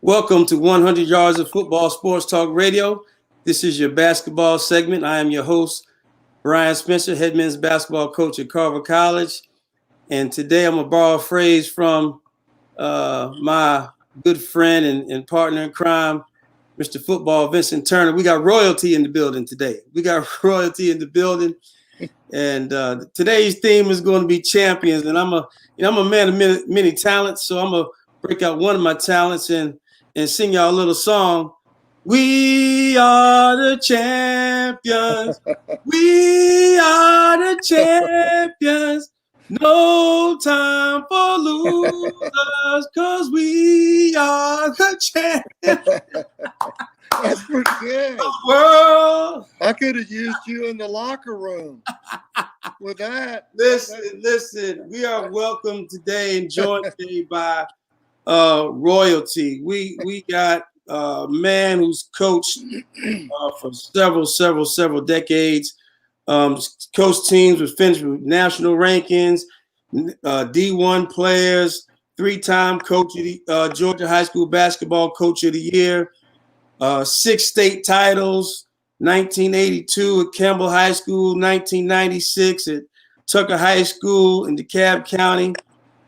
Welcome to 100 Yards of Football Sports Talk Radio. This is your basketball segment. I am your host, Brian Spencer, head men's basketball coach at Carver College. And today I'm going to borrow a phrase from my good friend and partner in crime, Mr. Football Vincent Turner. We got royalty in the building today. And today's theme is going to be champions. And I'm a man of many talents, so I'm going to break out one of my talents and sing y'all a little song. We are the champions. We are the champions. No time for losers, cause we are the champions. That's pretty good. The world. I could have used you in the locker room with that. Listen. We are welcome today and joined today by royalty. We got a man who's coached for several decades. Coached teams with finished with national rankings, D1 players, 3-time coach of the Georgia High School Basketball Coach of the Year, 6 state titles, 1982 at Campbell High School, 1996 at Tucker High School in DeKalb County.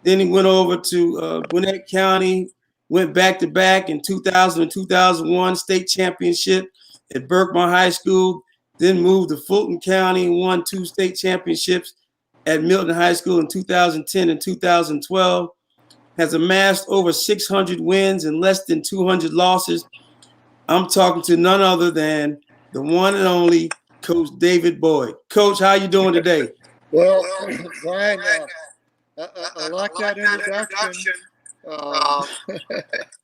Then he went over to Gwinnett County, went back-to-back in 2000 and 2001 state championship at Berkmar High School, then moved to Fulton County and won 2 state championships at Milton High School in 2010 and 2012, has amassed over 600 wins and less than 200 losses. I'm talking to none other than the one and only Coach David Boyd. Coach, how you doing today? Well, Brian, I like that introduction.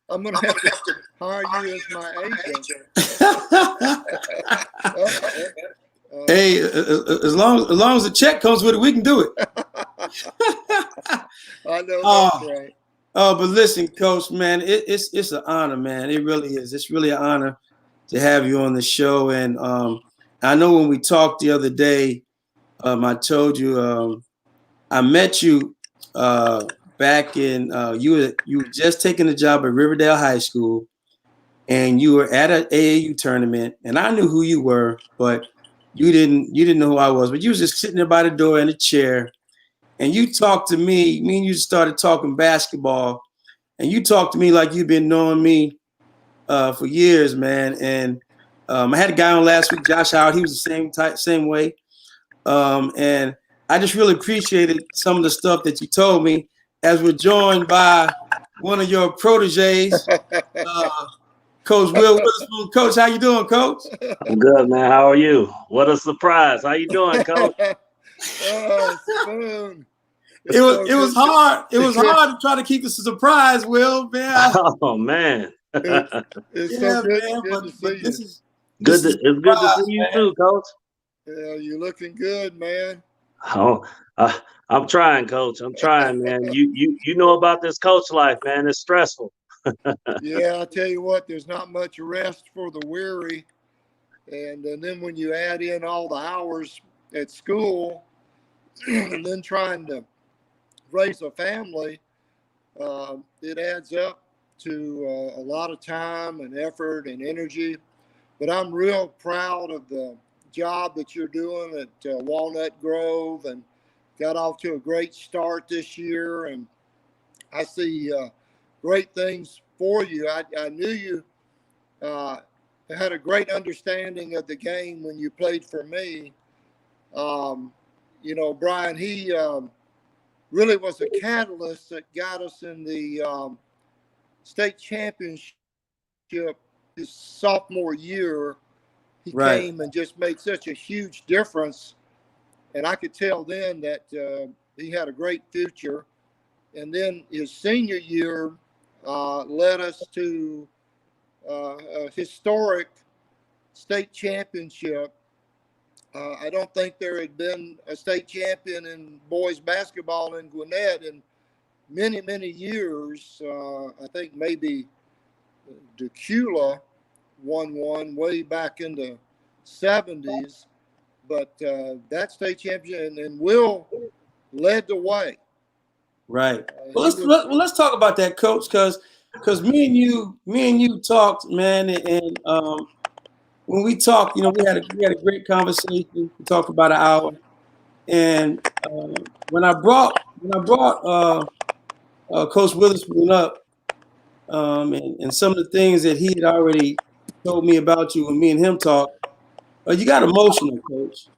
I'm going to have to hire you as my agent. Hey, as long as the check comes with it, we can do it. I know that's right. Oh, but listen, Coach, man, it's an honor, man. It really is. It's really an honor to have you on the show. And I know when we talked the other day, I told you I met you back in you were just taking a job at Riverdale High School, and you were at an AAU tournament, and I knew who you were, but you didn't know who I was. But you was just sitting there by the door in a chair, and you talked to me. Me and you started talking basketball, and you talked to me like you've been knowing me for years, man. And I had a guy on last week, Josh Howard. He was the same way, and I just really appreciated some of the stuff that you told me. As we're joined by one of your proteges, Coach Will Witherspoon. Coach, how you doing, Coach? I'm good, man. How are you? What a surprise. How you doing, Coach? Spoon. It was hard. It was hard to try to keep this a surprise, Will, man. Oh, man. It's so good, man, good to see you. It's good to see you too, Coach. Yeah, you're looking good, man. Oh, I'm trying, Coach. I'm trying, man. You know about this coach life, man. It's stressful. Yeah, I tell you what, there's not much rest for the weary. And then when you add in all the hours at school and then trying to raise a family, it adds up to a lot of time and effort and energy. But I'm real proud of the job that you're doing at Walnut Grove, and got off to a great start this year, and I see great things for you. I knew you had a great understanding of the game when you played for me. Brian, he really was a catalyst that got us in the state championship his sophomore year. He came and just made such a huge difference. And I could tell then that he had a great future. And then his senior year led us to a historic state championship. I don't think there had been a state champion in boys basketball in Gwinnett in many, many years. I think maybe Decula won one way back in the 70s. But that state champion, and Will led the way. Right. Well, let's talk about that, Coach, because because me and you talked, man, and when we talked, we had a great conversation. We talked for about an hour, and when I brought Coach Witherspoon up, and some of the things that he had already told me about you, and me and him talked, you got emotional, Coach,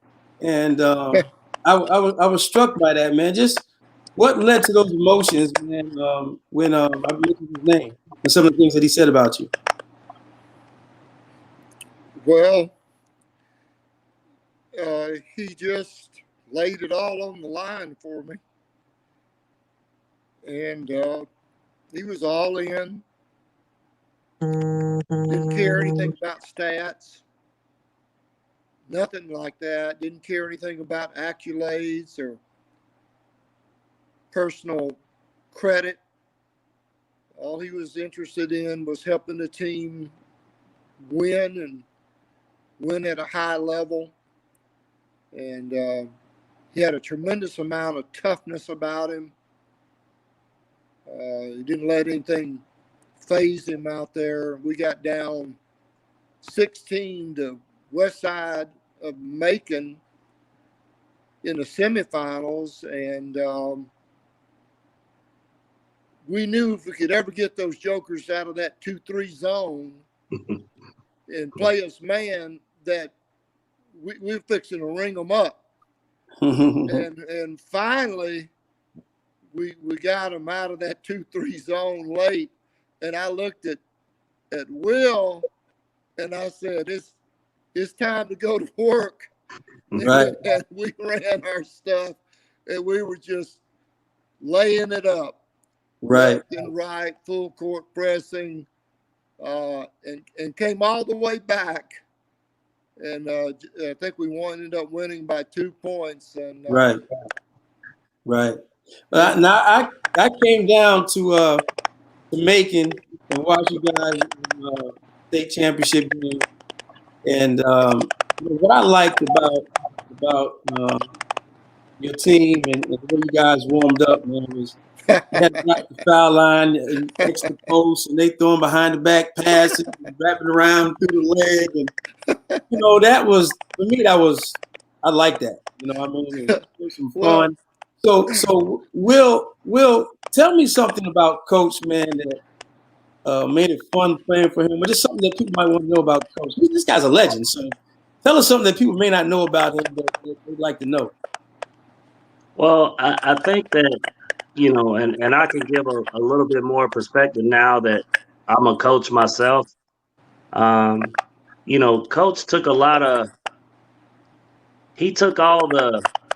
and I was struck by that, man. Just what led to those emotions, man, when I mentioned his name and some of the things that he said about you. Well, he just laid it all on the line for me, and he was all in. Didn't care anything about stats, nothing like that. Didn't care anything about accolades or personal credit. All he was interested in was helping the team win and win at a high level. And he had a tremendous amount of toughness about him. He didn't let anything phase him out there. We got down 16 to west side of Macon in the semifinals, and we knew if we could ever get those jokers out of that 2-3 zone and play us man, that we're fixing to ring them up. and finally, we got them out of that 2-3 zone late, and I looked at Will, and I said, "It's time to go to work." Right. And we ran our stuff, and we were just laying it up, Right. left and right, full court pressing, and came all the way back. And I think we ended up winning by 2 points. And Right. Right. But I came down to Macon and watched you guys in state championship game, and what I liked about your team and the way you guys warmed up, man, was you had got the foul line and extra post, and they throwing behind the back passes, and wrapping around through the leg, and that was for me. I like that. I mean, it was some fun. So Will tell me something about Coach, man, that made it fun playing for him, or just something that people might want to know about Coach. This guy's a legend, so tell us something that people may not know about him that they'd like to know. Well, I think that, and I can give a little bit more perspective now that I'm a coach myself. Coach took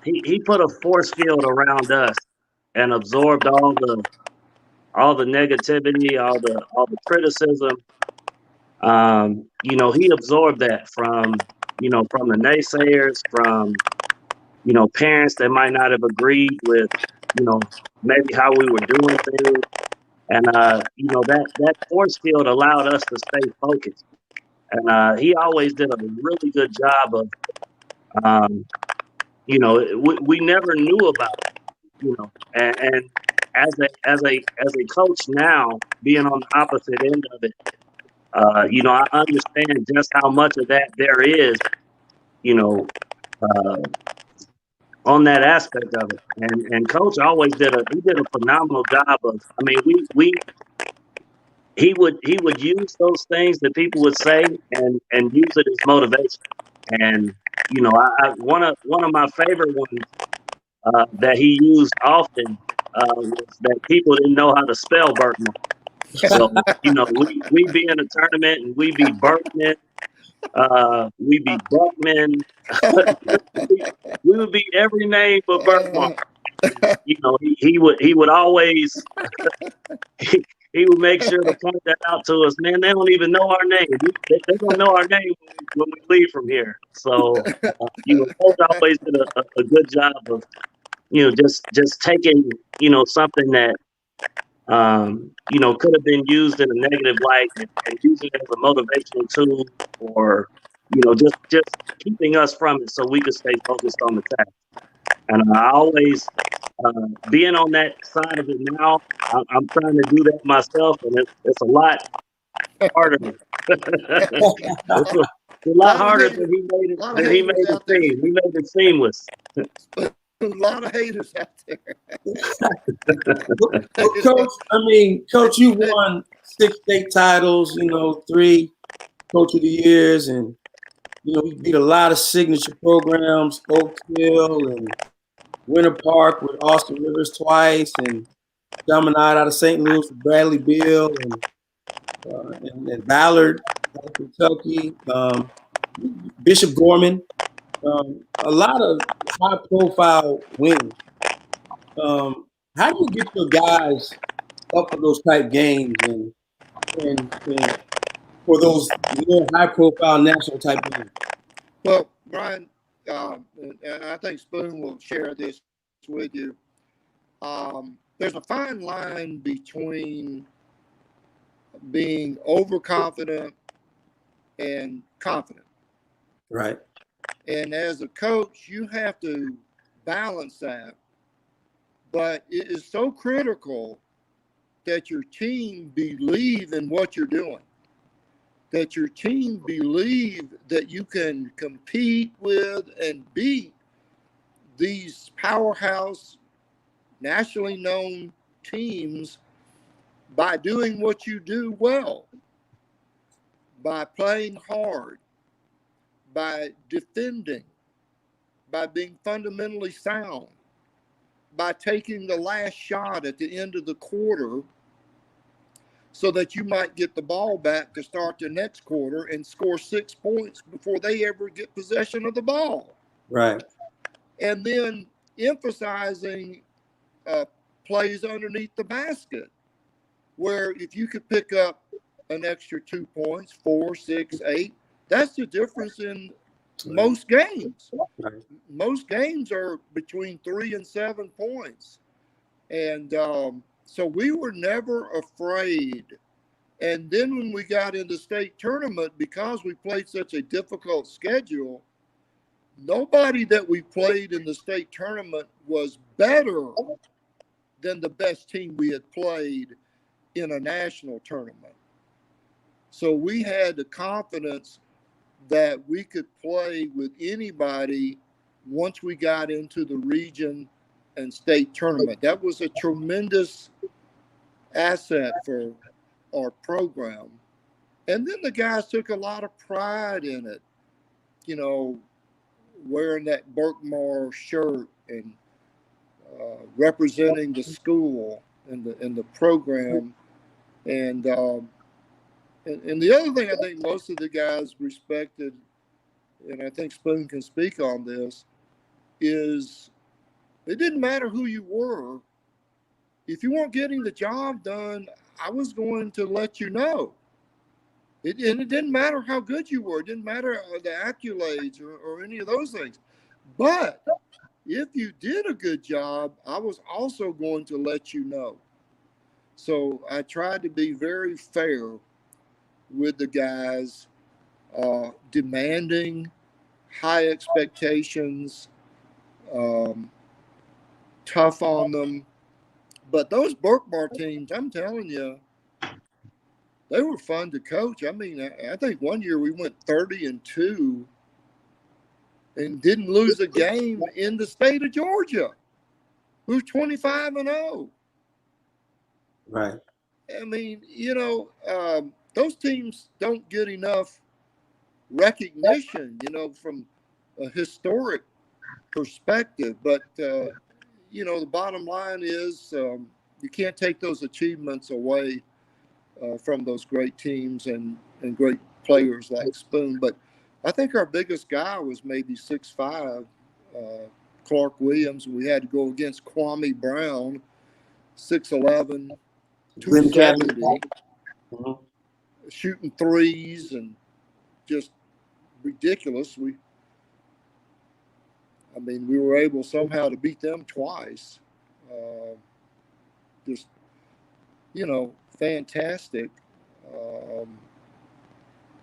he put a force field around us and absorbed all the negativity, all the criticism. He absorbed that from the naysayers, from parents that might not have agreed with, maybe how we were doing things. And, that force field allowed us to stay focused. And he always did a really good job of, we never knew about it, and as a coach now, being on the opposite end of it, I understand just how much of that there is, on that aspect of it. And Coach always did a phenomenal job of. I mean, he would use those things that people would say and use it as motivation. And one of my favorite ones that he used often was that people didn't know how to spell Berkman. So we be in a tournament and we be Berkman, we be Buckman, we would be every name but Berkman. He would always he would make sure to point that out to us. Man, they don't even know our name. They don't know our name when we leave from here. So Coach always did a good job of just taking something that could have been used in a negative light and using it as a motivational tool, or just keeping us from it so we could stay focused on the task. And I always being on that side of it now, I'm trying to do that myself, and it's a lot harder. It's a lot harder than he made it. Than he made it seem. He made it seamless. A lot of haters out there. Well, Coach, you won 6 state titles, 3 Coach of the Years, and we beat a lot of signature programs, Oak Hill and Winter Park with Austin Rivers twice, and Chaminade out of St. Louis with Bradley Beal, and Ballard out of Kentucky, Bishop Gorman, a lot of high-profile wins. How do you get your guys up for those type games and for those more high-profile national type games? Well, Brian, and I think Spoon will share this with you. There's a fine line between being overconfident and confident. Right. And as a coach, you have to balance that. But it is so critical that your team believe in what you're doing, that your team believe that you can compete with and beat these powerhouse, nationally known teams by doing what you do well, by playing hard, by defending, by being fundamentally sound, by taking the last shot at the end of the quarter so that you might get the ball back to start the next quarter and score 6 points before they ever get possession of the ball. Right. And then emphasizing plays underneath the basket, where if you could pick up an extra 2 points, 4, 6, 8, that's the difference in most games. Right. Most games are between 3 and 7 points. And so we were never afraid. And then when we got into state tournament, because we played such a difficult schedule, nobody that we played in the state tournament was better than the best team we had played in a national tournament. So we had the confidence that we could play with anybody once we got into the region and state tournament. That was a tremendous asset for our program. And then the guys took a lot of pride in it, wearing that Berkmar shirt and representing the school and the program. And the other thing I think most of the guys respected, and I think Spoon can speak on this, is it didn't matter who you were. If you weren't getting the job done, I was going to let you know. And it didn't matter how good you were. It didn't matter the accolades or any of those things. But if you did a good job, I was also going to let you know. So I tried to be very fair with the guys, demanding high expectations, tough on them. But those Berkmar teams, I'm telling you, they were fun to coach. I mean, I think one year we went 30-2 and didn't lose a game in the state of Georgia. We were 25-0. Right. I mean, those teams don't get enough recognition, from a historic perspective. But, the bottom line is you can't take those achievements away from those great teams and great players like Spoon. But I think our biggest guy was maybe 6'5", Clark Williams. We had to go against Kwame Brown, 6'11", 270, shooting threes and just ridiculous. We were able somehow to beat them twice. Just, fantastic.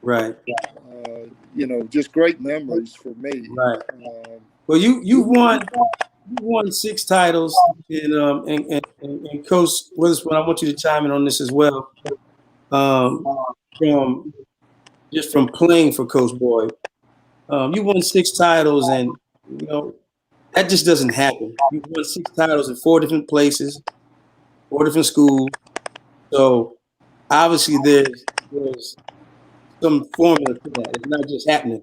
Right. Just great memories for me. Right. Well, you won you won 6 titles, and Coach Witherspoon, I want you to chime in on this as well. From just from playing for Coach Boyd, you won 6 titles, and that just doesn't happen. You won 6 titles in 4 different places, 4 different schools. So obviously there's some formula to that. It's not just happening.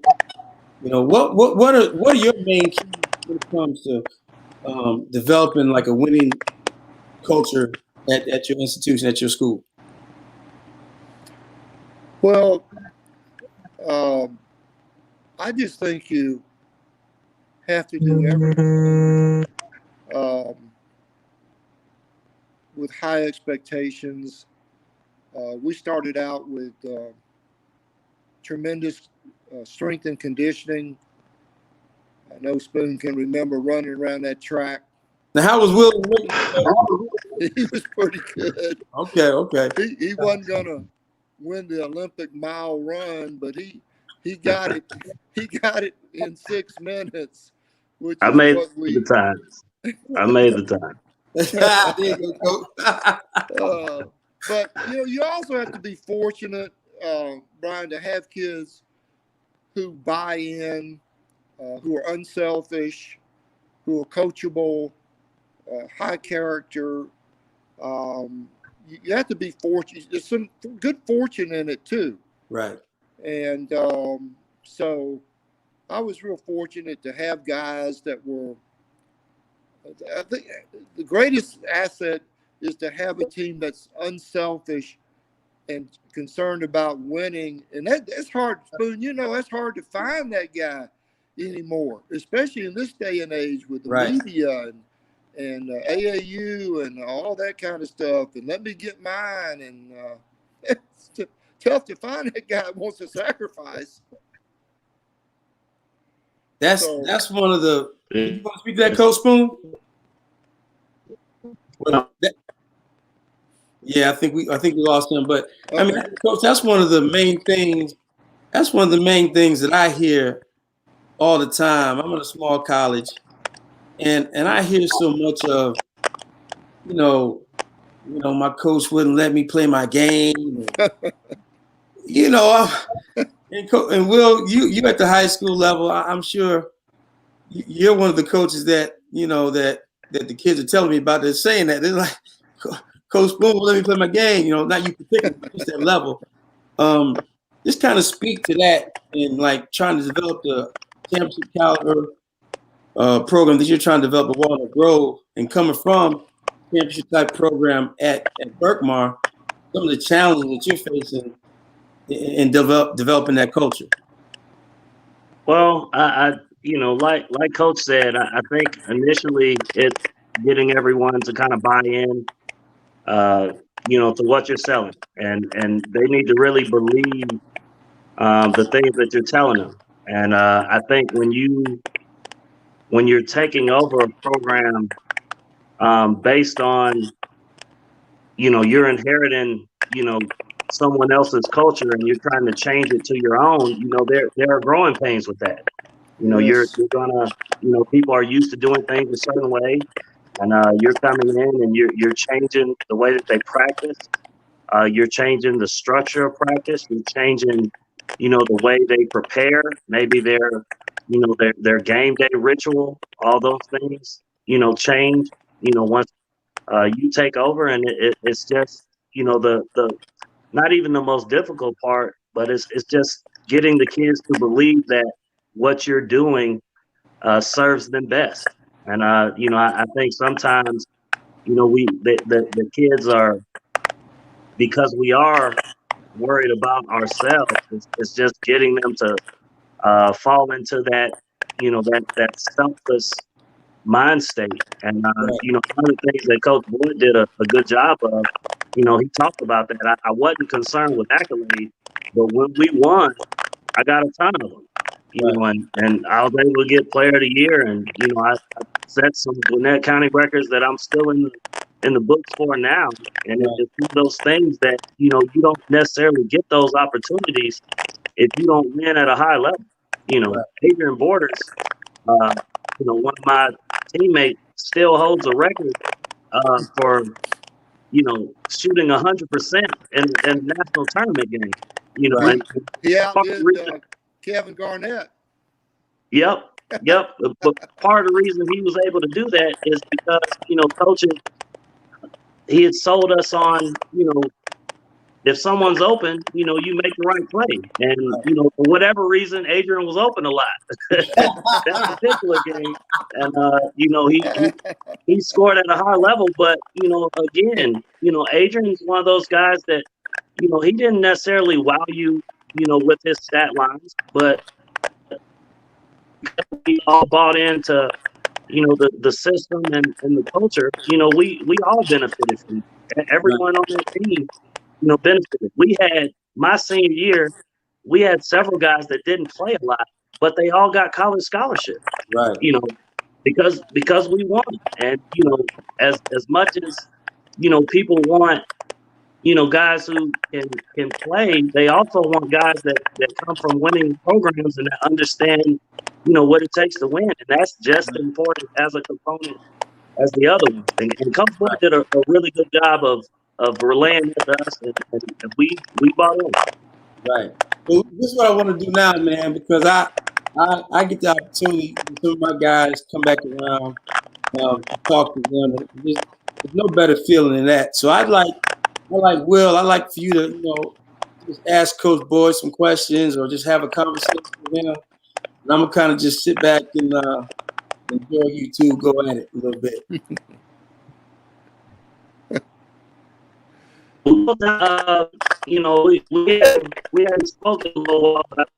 What are your main keys when it comes to developing like a winning culture at your institution, at your school? Well, I just think you have to do everything with high expectations. We started out with tremendous strength and conditioning. I know Spoon can remember running around that track. Now, how was Will? He was pretty good. Okay. He wasn't gonna win the Olympic mile run, but he got it. He got it in 6 minutes, which I is made what we. the time. I made the time. There you go, Coach. But you also have to be fortunate, Brian, to have kids who buy in, who are unselfish, who are coachable, high character. You have to be fortunate. There's some good fortune in it too. Right. And so I was real fortunate to have guys that were. I think the greatest asset is to have a team that's unselfish and concerned about winning. And that's hard, Spoon. That's hard to find that guy anymore, especially in this day and age with the media and AAU and all that kind of stuff. And let me get mine. And it's tough to find that guy that wants to sacrifice. That's one of the. You want to speak to that, Coach Spoon? Yeah, I think we lost him. But okay. I mean, Coach, that's one of the main things. That's one of the main things that I hear all the time. I'm in a small college, and I hear so much of, my coach wouldn't let me play my game. And Will, you at the high school level, I'm sure you're one of the coaches that that the kids are telling me about. They're saying that they're like, Coach Spoon will let me play my game. Not you particularly, just that level. Just kind of speak to that and like trying to develop the championship caliber program that you're trying to develop at Walnut Grove, and coming from championship type program at Berkmar, some of the challenges that you're facing in developing that culture. Well, I like Coach said, I think initially it's getting everyone to kind of buy in, to what you're selling, and they need to really believe the things that you're telling them. And I think when you're taking over a program based on, you're inheriting, someone else's culture and you're trying to change it to your own, there are growing pains with that. You're gonna, people are used to doing things a certain way, and you're coming in and you're changing the way that they practice. You're changing the structure of practice. You're changing, the way they prepare. Maybe their game day ritual. All those things, change. Once you take over, and it's just, the not even the most difficult part, but it's just getting the kids to believe that what you're doing serves them best. And I think sometimes the kids are, because we are worried about ourselves, it's just getting them to fall into that that selfless mind state. And one of the things that Coach Boyd did a good job of, he talked about that. I wasn't concerned with accolades, but when we won, I got a ton of them. And I was able to get Player of the Year, and I set some Gwinnett County records that I'm still in the books for now. And it's one of those things that you don't necessarily get those opportunities if you don't win at a high level. Adrian Borders, one of my teammate still holds a record for shooting 100% in national tournament games. Right. He outdid Kevin Garnett. Yep. But part of the reason he was able to do that is because coaches, he had sold us on if someone's open, you make the right play. And, for whatever reason, Adrian was open a lot that particular game. And, he scored at a high level. But, again, Adrian's one of those guys that, he didn't necessarily wow you, with his stat lines. But we all bought into, the system and the culture. We all benefited from it. Everyone on that team benefited. We had my senior year, we had several guys that didn't play a lot, but they all got college scholarships. Right. Because we won. And as much as people want guys who can play, they also want guys that come from winning programs and that understand what it takes to win. And that's just as important as a component as the other one. And Coach Boyd did a really good job of relaying it to us, and we bought in. Right. Well, this is what I want to do now, man, because I get the opportunity when some of my guys come back around to talk to them. There's no better feeling than that. So I'd like for you to just ask Coach Boyd some questions or just have a conversation with him. And I'm gonna kind of just sit back and enjoy you two go at it a little bit. We hadn't spoken a little while, but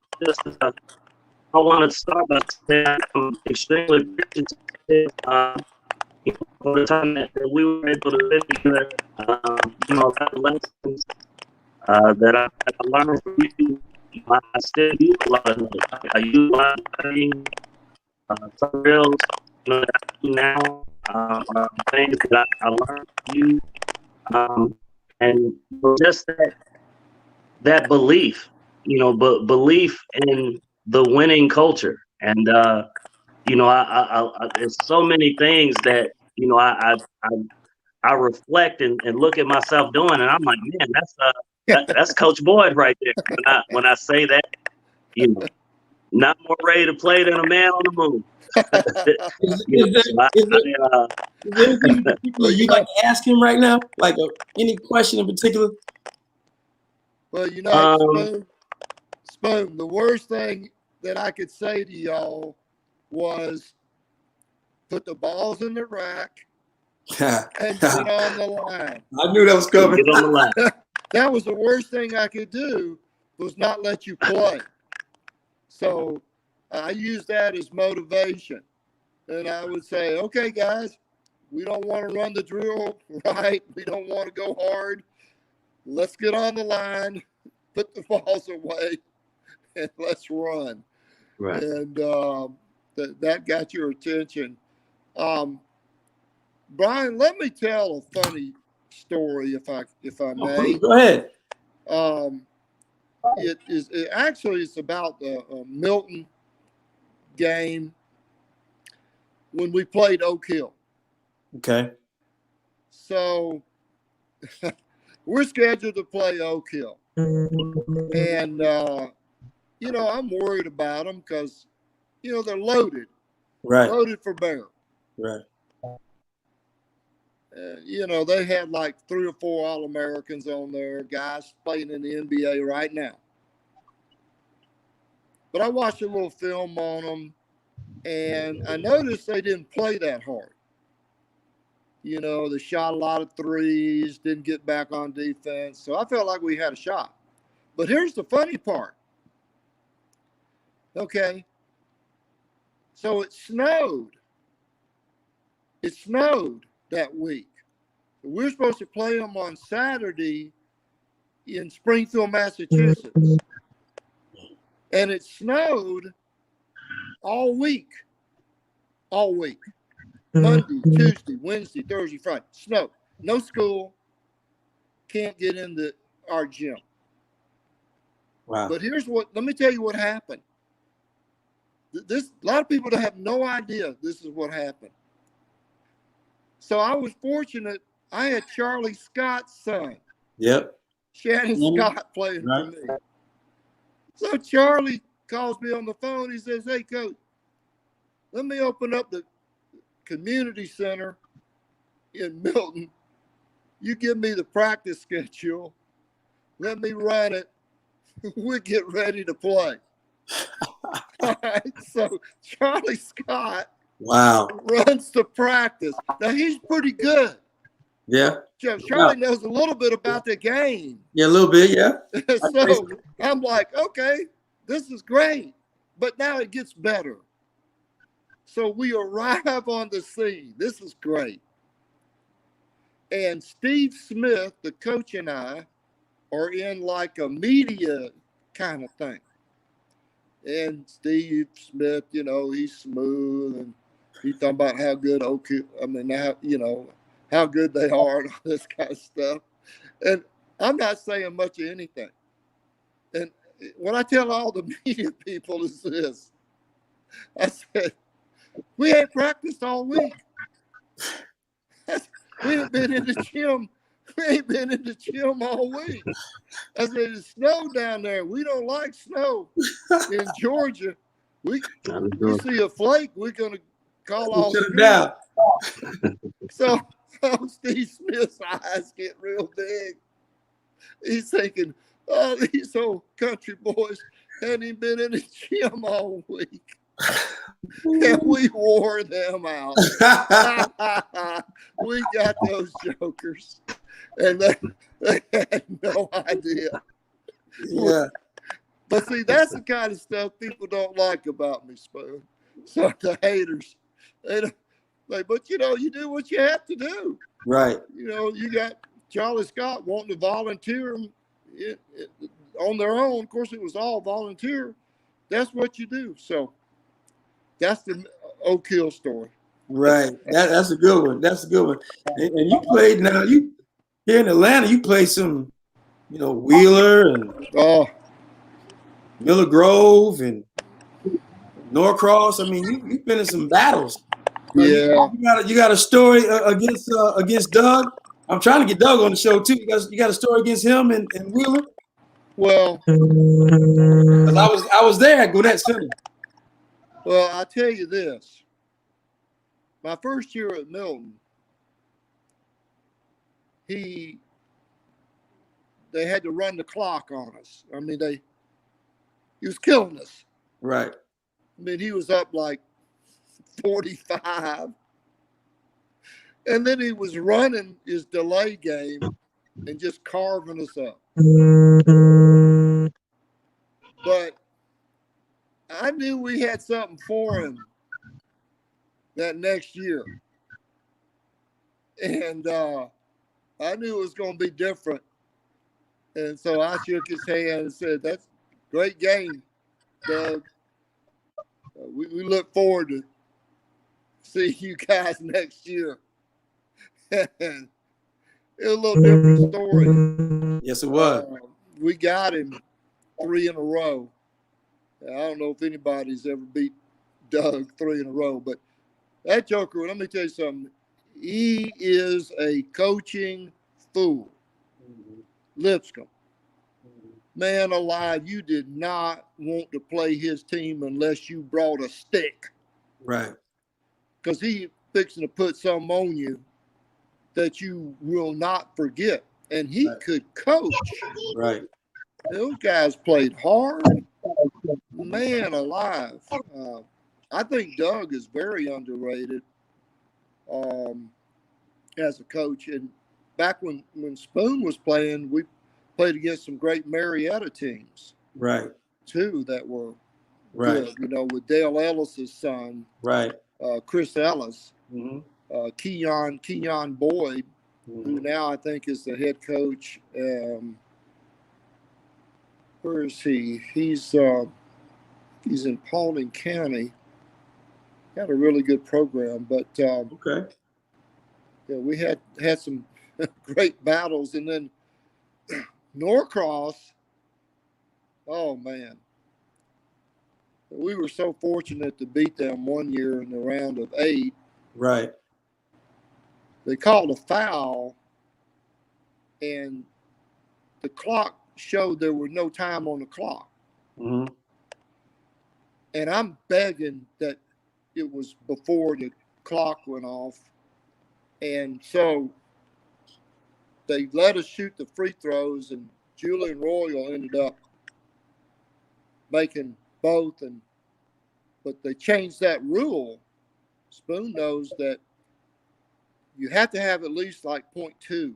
I want to start by saying I'm extremely appreciative for the time that we were able to live together. The lessons that I learned from you, I still use a lot of them. I use a lot of things, some reels, that I do now, things that I learned from you. And just that belief, but belief in the winning culture. And, there's so many things that, I reflect and look at myself doing, and I'm like, man, that's Coach Boyd right there. When I say that, not more ready to play than a man on the moon. Is there anything particular you like to ask him right now? Like any question in particular? Well, Spoon, the worst thing that I could say to y'all was put the balls in the rack and get on the line. I knew that was coming. Get on the line. That was the worst thing I could do, was not let you play. So I use that as motivation. And I would say, okay, guys, we don't want to run the drill, right? We don't want to go hard. Let's get on the line, put the balls away, and let's run. Right. And that got your attention. Brian, let me tell a funny story, if I may. Go ahead. It's about the Milton game when we played Oak Hill. Okay. So we're scheduled to play Oak Hill. And, I'm worried about them because, they're loaded. Right. Loaded for bear. Right. They had like 3 or 4 All-Americans on there, guys playing in the NBA right now. But I watched a little film on them, and I noticed they didn't play that hard. They shot a lot of threes, didn't get back on defense. So I felt like we had a shot. But here's the funny part. Okay. So it snowed. It snowed that week. We were supposed to play them on Saturday in Springfield, Massachusetts. And it snowed all week. All week. Monday, Tuesday, Wednesday, Thursday, Friday. Snow. No school. Can't get into our gym. Wow. But let me tell you what happened. A lot of people have no idea this is what happened. So I was fortunate. I had Charlie Scott's son. Yep. Shannon Scott playing for Right. me. So Charlie calls me on the phone. He says, "Hey, Coach, let me open up the community center in Milton. You give me the practice schedule. Let me run it. We'll get ready to play." All right. So Charlie Scott Wow. runs the practice. Now he's pretty good. Yeah. Charlie knows a little bit about the game. Yeah, a little bit. Yeah. So I'm like, okay, this is great. But now it gets better. So we arrive on the scene. This is great. And Steve Smith, the coach, and I are in like a media kind of thing. And Steve Smith, you know, he's smooth and he's talking about how good how good they are and all this kind of stuff. And I'm not saying much of anything. And what I tell all the media people is this. I said, we ain't practiced all week. We ain't been in the gym. We ain't been in the gym all week. I said, it's snow down there. We don't like snow in Georgia. We see a flake, we're going to call off school. Down. So Steve Smith's eyes get real big. He's thinking, oh, these old country boys hadn't even been in the gym all week. And we wore them out. We got those jokers. And they had no idea. Yeah. But see, that's the kind of stuff people don't like about me, Spoon. So the haters, but you know, you do what you have to do. Right. You know, you got Charlie Scott wanting to volunteer on their own. Of course, it was all volunteer. That's what you do. So that's the Oak Hill story. Right. That's a good one. That's a good one. And you played now. You here in Atlanta. You played some, you know, Wheeler and Miller Grove and Norcross. I mean, you've been in some battles. Yeah. You got a story against Doug. I'm trying to get Doug on the show too. You got a story against him and Wheeler. Well, I was there at Gwinnett Center. Well, I'll tell you this. My first year at Milton, they had to run the clock on us. I mean, he was killing us. Right. I mean, he was up like 45. And then he was running his delay game and just carving us up. But I knew we had something for him that next year. And I knew it was going to be different. And so I shook his hand and said, that's a great game, Doug. We look forward to see you guys next year. And it was a little different story. Yes, it was. We got him 3 in a row. I don't know if anybody's ever beat Doug 3 in a row, but that joker, let me tell you something. He is a coaching fool. Lipscomb. Man alive, you did not want to play his team unless you brought a stick. Right. Because he fixing to put some on you that you will not forget. And he could coach. Right. Those guys played hard. Man alive. I think Doug is very underrated as a coach. And back when Spoon was playing, we played against some great Marietta teams. Right. Too, that were right. good. You know, with Dale Ellis's son. Right. Chris Ellis. Mm-hmm. Keon Boyd, who now I think is the head coach. Where is he? He's in Paulding County. Got a really good program, but okay. Yeah, we had some great battles, and then Norcross. Oh man, we were so fortunate to beat them one year in the round of 8. Right. they called a foul, and the clock showed there was no time on the clock. Mm-hmm. And I'm begging that it was before the clock went off. And so they let us shoot the free throws, and Julian Royal ended up making both. But they changed that rule. Spoon knows that you have to have at least like 0.2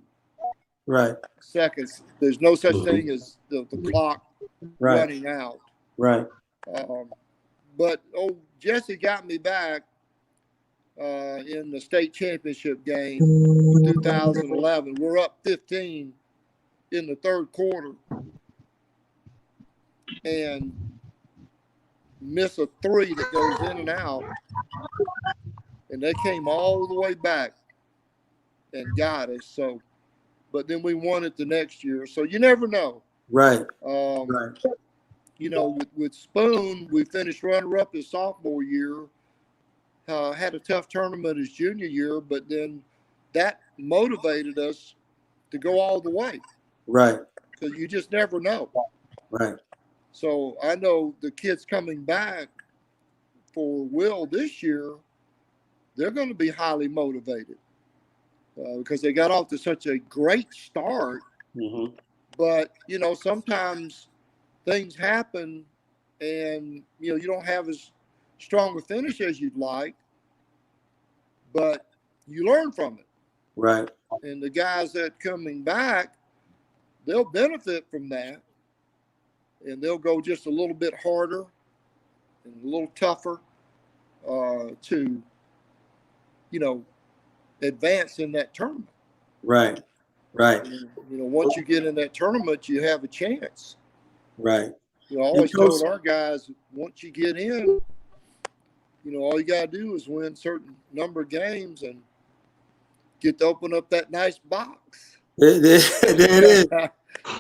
Right. seconds. There's no such thing as the clock running out. Right. But Jesse got me back in the state championship game in 2011. We're up 15 in the third quarter and miss a three that goes in and out. And they came all the way back and got us. So, but then we won it the next year. So you never know. Right. Right. You know, with Spoon, we finished runner-up his sophomore year. Had a tough tournament his junior year, but then that motivated us to go all the way. Right. Because you just never know. Right. So I know the kids coming back for Will this year, they're going to be highly motivated because they got off to such a great start. Mm-hmm. But, you know, sometimes things happen and, you know, you don't have as strong a finish as you'd like, but you learn from it. Right. And the guys that coming back, they'll benefit from that. And they'll go just a little bit harder and a little tougher to, you know, advance in that tournament. Right. Right. And, you know, once you get in that tournament, you have a chance. Right. You know, I always told our guys, once you get in, you know, all you got to do is win a certain number of games and get to open up that nice box. There it is. Do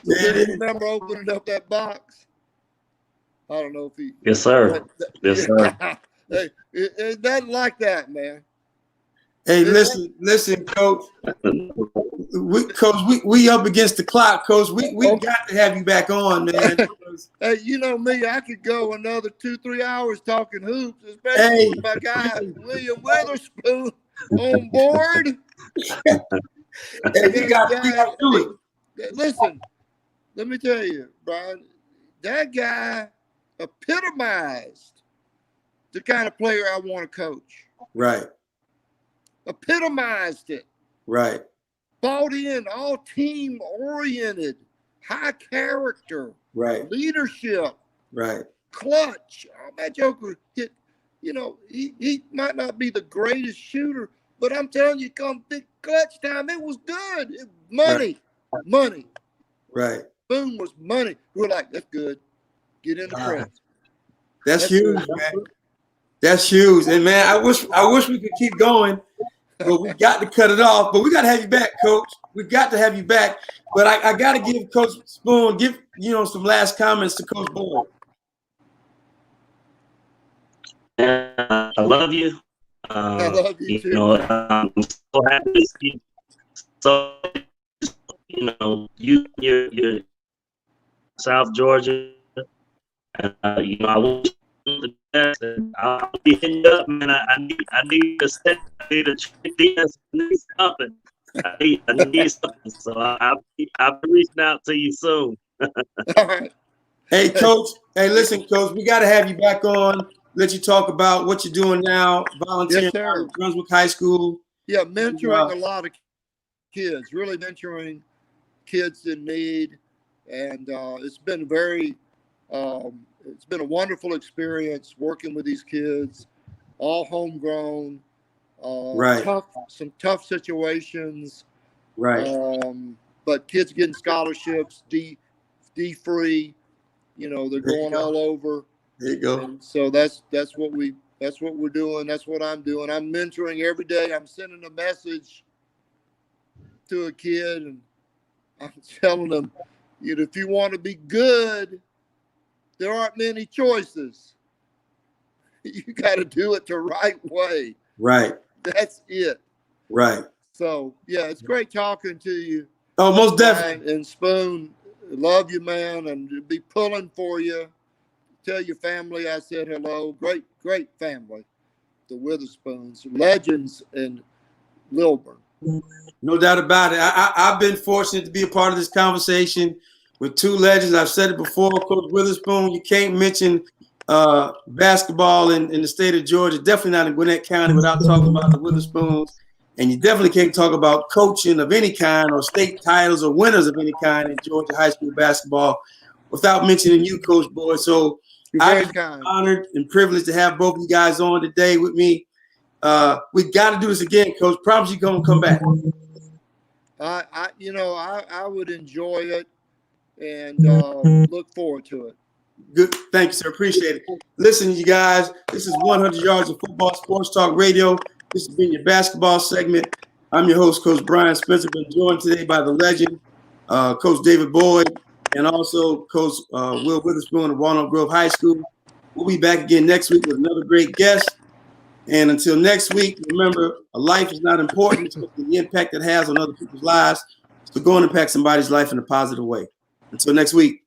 you remember opening up that box? I don't know if he. Yes, sir. Yes, sir. Hey, it doesn't like that, man. Hey, listen, Coach. We up against the clock, Coach. We got to have you back on, man. Hey, you know me, I could go another 2-3 hours talking hoops, especially with my guy William Witherspoon on board. Hey, we got to do it. Listen, let me tell you, Brian, that guy epitomized the kind of player I want to coach. Right. Epitomized it. Right. Bought in, all team oriented, high character, right, leadership, right, clutch. Oh, that joker hit, you know, he might not be the greatest shooter, but I'm telling you, come big clutch time, it was good. Money. Right. Boom was money. We're like, that's good. Get in the press. That's huge, good, man. That's huge. And man, I wish we could keep going, but we got to cut it off. But we got to have you back, Coach. We got to have you back. But I got to give Coach Spoon, some last comments to Coach Boyd. I love you. I love you too. I'm so happy to see. So, you're South Georgia, and I wish you the best. And I'll be hitting you up, man. I need to set. I need to check this. I need something. I need something. So I'll be reaching out to you soon. All right. Hey, Coach. Hey, listen, Coach. We got to have you back on. Let you talk about what you're doing now, volunteering at Brunswick High School. Yeah, mentoring a lot of kids, really mentoring kids in need, and it's been it's been a wonderful experience working with these kids, all homegrown, right? Some tough situations, right? But kids getting scholarships, D free, they're going all over. There you go. And so that's what we're doing. That's what I'm doing. I'm mentoring every day. I'm sending a message to a kid, and I'm telling them, if you want to be good, there aren't many choices. You got to do it the right way. Right. That's it. Right. So yeah, it's great talking to you. Oh, most definitely. Brian and Spoon, love you, man, and be pulling for you. Tell your family I said hello. Great family, the Witherspoons, legends in Lilburn. No doubt about it. I've been fortunate to be a part of this conversation with two legends. I've said it before, Coach Witherspoon. You can't mention basketball in the state of Georgia, definitely not in Gwinnett County, without talking about the Witherspoons. And you definitely can't talk about coaching of any kind or state titles or winners of any kind in Georgia high school basketball without mentioning you, Coach Boyd. So I'm honored and privileged to have both of you guys on today with me. We got to do this again, Coach. Promise you're going to come back. I would enjoy it and look forward to it. Good. Thank you, sir. Appreciate it. Listen, you guys, this is 100 Yards of Football Sports Talk Radio. This has been your basketball segment. I'm your host, Coach Brian Spencer. Been joined today by the legend, Coach David Boyd, and also Coach Will Witherspoon of Walnut Grove High School. We'll be back again next week with another great guest. And until next week, remember, a life is not important, it's the impact it has on other people's lives. So go and impact somebody's life in a positive way. Until next week.